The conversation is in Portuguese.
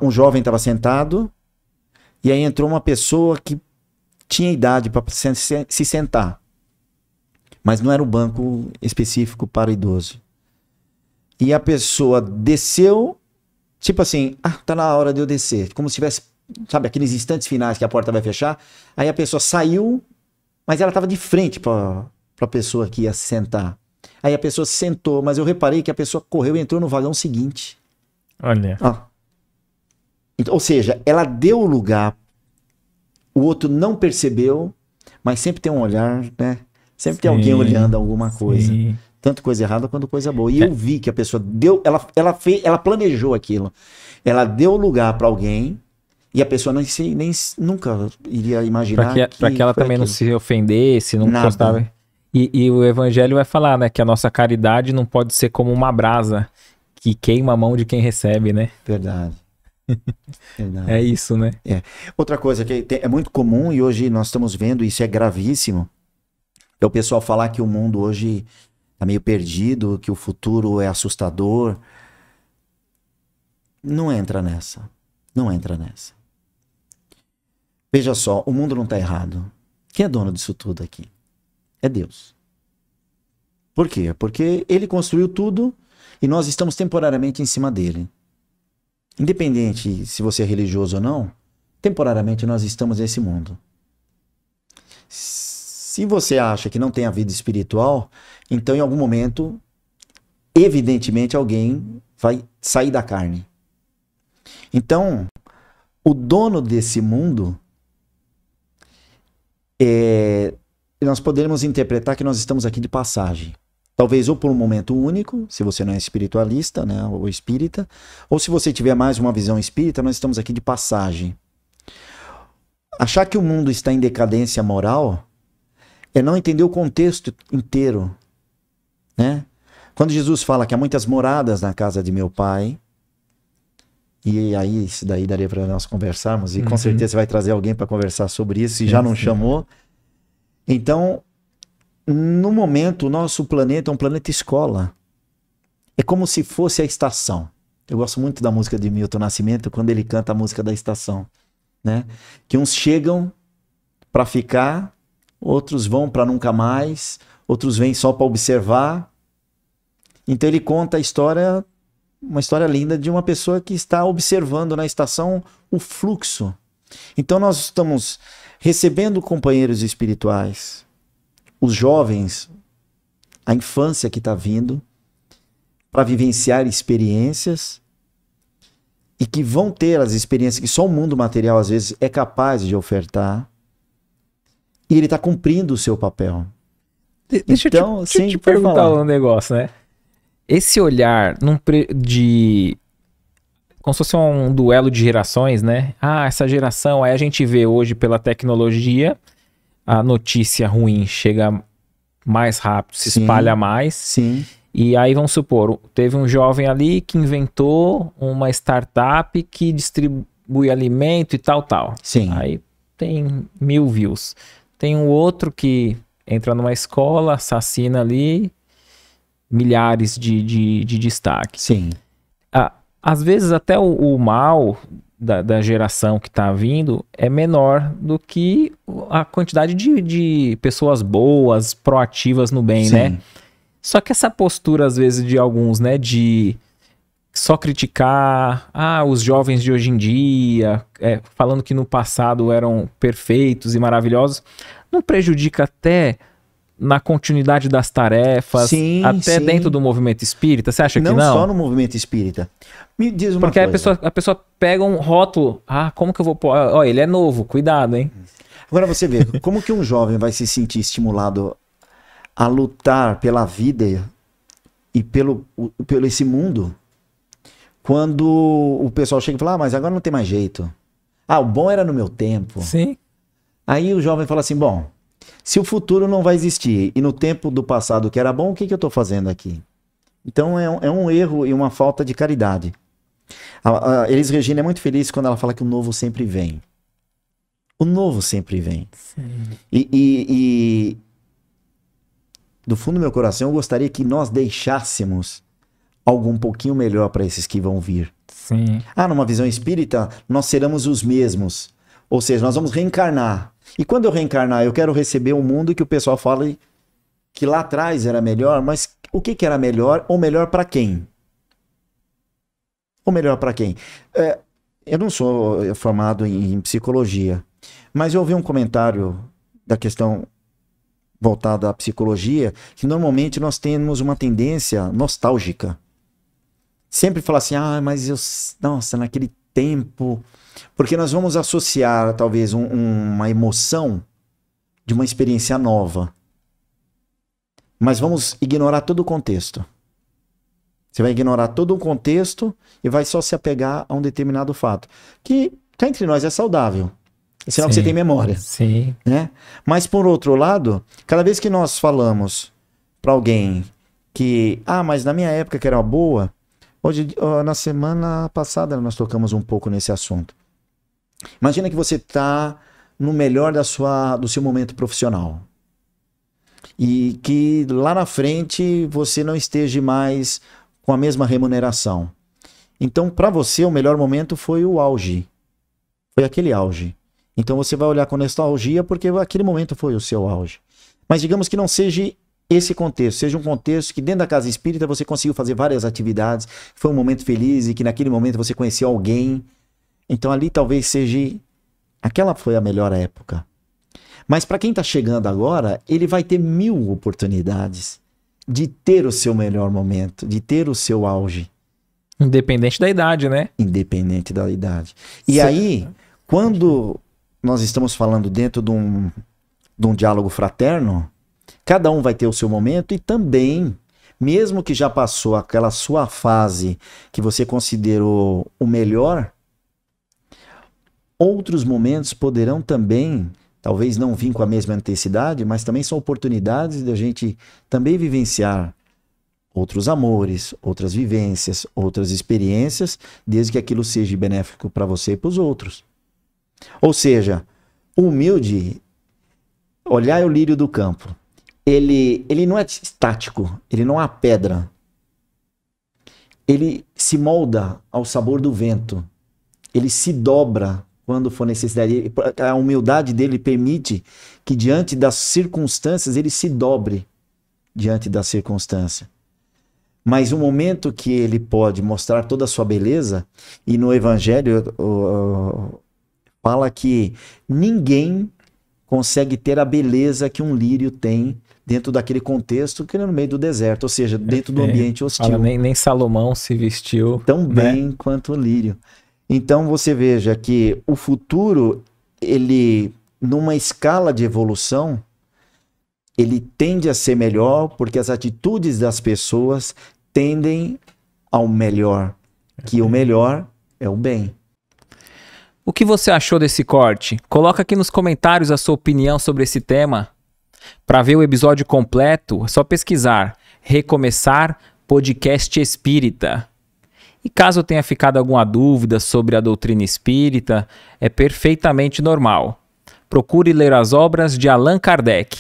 um jovem estava sentado e aí entrou uma pessoa que tinha idade para se sentar. Mas não era um banco específico para idoso. E a pessoa desceu, tipo assim, tá na hora de eu descer. Como se tivesse, sabe, aqueles instantes finais que a porta vai fechar. Aí a pessoa saiu, mas ela estava de frente para a pessoa que ia se sentar. Aí a pessoa se sentou, mas eu reparei que a pessoa correu e entrou no vagão seguinte. Olha. Então, ou seja, ela deu o lugar, o outro não percebeu, mas sempre tem um olhar, né? Sempre tem alguém olhando alguma coisa. Sim. Tanto coisa errada quanto coisa boa. E eu vi que a pessoa deu, ela planejou aquilo. Ela deu lugar para alguém e a pessoa nunca iria imaginar para que ela também não se ofendesse, não gostava. E o evangelho vai falar, né, que a nossa caridade não pode ser como uma brasa que queima a mão de quem recebe, né? Verdade. Verdade. É isso, né? Outra coisa que é muito comum e hoje nós estamos vendo, isso é gravíssimo, é o pessoal falar que o mundo hoje tá meio perdido, que o futuro é assustador. Não entra nessa. Não entra nessa. Veja só, o mundo não tá errado. Quem é dono disso tudo aqui? É Deus. Por quê? Porque ele construiu tudo e nós estamos temporariamente em cima dele. Independente se você é religioso ou não, temporariamente nós estamos nesse mundo. Se você acha que não tem a vida espiritual, então em algum momento, evidentemente, alguém vai sair da carne. Então, o dono desse mundo, nós poderíamos interpretar que nós estamos aqui de passagem. Talvez ou por um momento único, se você não é espiritualista, né, ou espírita, ou se você tiver mais uma visão espírita, nós estamos aqui de passagem. Achar que o mundo está em decadência moral é não entender o contexto inteiro, né? Quando Jesus fala que há muitas moradas na casa de meu pai, e aí isso daí daria para nós conversarmos, e com certeza você vai trazer alguém para conversar sobre isso, se já não chamou. Então, no momento, o nosso planeta é um planeta escola. É como se fosse a estação. Eu gosto muito da música de Milton Nascimento, quando ele canta a música da estação, né? Que uns chegam para ficar, outros vão para nunca mais, outros vêm só para observar. Então ele conta a história, uma história linda de uma pessoa que está observando na estação o fluxo. Então nós estamos recebendo companheiros espirituais, os jovens, a infância que está vindo, para vivenciar experiências e que vão ter as experiências que só o mundo material às vezes é capaz de ofertar. E ele está cumprindo o seu papel. Deixa eu te perguntar um negócio, né? Esse olhar como se fosse um duelo de gerações, né? Essa geração, aí a gente vê hoje pela tecnologia, a notícia ruim chega mais rápido, se espalha mais. Sim. E aí, vamos supor, teve um jovem ali que inventou uma startup que distribui alimento e tal. Sim. Aí tem 1000 views. Tem um outro que entra numa escola, assassina ali, milhares de destaque. Sim. Às vezes até o mal da geração que está vindo é menor do que a quantidade de pessoas boas, proativas no bem, né? Só que essa postura, às vezes, de alguns, né, de só criticar, os jovens de hoje em dia, falando que no passado eram perfeitos e maravilhosos, não prejudica até na continuidade das tarefas, até dentro do movimento espírita? Você acha que não? Não só no movimento espírita. Me diz uma coisa. Porque a pessoa pega um rótulo, como que eu vou pôr? Ó, ele é novo, cuidado, hein? Agora você vê, como que um jovem vai se sentir estimulado a lutar pela vida e pelo esse mundo, quando o pessoal chega e fala, mas agora não tem mais jeito. O bom era no meu tempo. Sim. Aí o jovem fala assim, bom, se o futuro não vai existir e no tempo do passado que era bom, o que eu estou fazendo aqui? Então é um erro e uma falta de caridade. A Elis Regina é muito feliz quando ela fala que o novo sempre vem. O novo sempre vem. Sim. E do fundo do meu coração, eu gostaria que nós deixássemos algo um pouquinho melhor para esses que vão vir Sim. Numa visão espírita, nós seremos os mesmos. Ou seja, nós vamos reencarnar. E quando eu reencarnar, eu quero receber um mundo que o pessoal fala que lá atrás era melhor, mas o que era melhor ou melhor para quem? Ou melhor para quem? Eu não sou formado em psicologia, mas eu ouvi um comentário da questão voltada à psicologia, que normalmente nós temos uma tendência nostálgica. Sempre falar assim, nossa, naquele tempo... Porque nós vamos associar, talvez, uma emoção de uma experiência nova. Mas vamos ignorar todo o contexto. Você vai ignorar todo o contexto e vai só se apegar a um determinado fato. Que, cá entre nós, é saudável. É sinal que você tem memória. Sim. Né? Mas, por outro lado, cada vez que nós falamos para alguém que... mas na minha época que era boa... Hoje, na semana passada, nós tocamos um pouco nesse assunto. Imagina que você está no melhor do seu momento profissional. E que lá na frente você não esteja mais com a mesma remuneração. Então, para você, o melhor momento foi o auge. Foi aquele auge. Então, você vai olhar com nostalgia porque aquele momento foi o seu auge. Mas digamos que não seja esse contexto, seja um contexto que dentro da casa espírita você conseguiu fazer várias atividades, foi um momento feliz e que naquele momento você conheceu alguém. Então ali talvez seja... Aquela foi a melhor época. Mas para quem está chegando agora, ele vai ter 1000 oportunidades de ter o seu melhor momento, de ter o seu auge. Independente da idade, né? Independente da idade. E aí, quando nós estamos falando dentro de um diálogo fraterno, cada um vai ter o seu momento e também, mesmo que já passou aquela sua fase que você considerou o melhor, outros momentos poderão também, talvez não vir com a mesma intensidade, mas também são oportunidades de a gente também vivenciar outros amores, outras vivências, outras experiências, desde que aquilo seja benéfico para você e para os outros. Ou seja, o humilde, olhar o lírio do campo. Ele não é estático, ele não é pedra. Ele se molda ao sabor do vento. Ele se dobra quando for necessidade. A humildade dele permite que diante das circunstâncias ele se dobre diante da circunstância. Mas o momento que ele pode mostrar toda a sua beleza, e no Evangelho fala que ninguém consegue ter a beleza que um lírio tem dentro daquele contexto que é no meio do deserto, ou seja, dentro do ambiente hostil. Nem Salomão se vestiu tão bem quanto o lírio. Então você veja que o futuro, ele, numa escala de evolução, ele tende a ser melhor porque as atitudes das pessoas tendem ao melhor, que o melhor é o bem. O que você achou desse corte? Coloca aqui nos comentários a sua opinião sobre esse tema. Para ver o episódio completo, é só pesquisar Recomeçar Podcast Espírita. E caso tenha ficado alguma dúvida sobre a doutrina espírita, é perfeitamente normal. Procure ler as obras de Allan Kardec.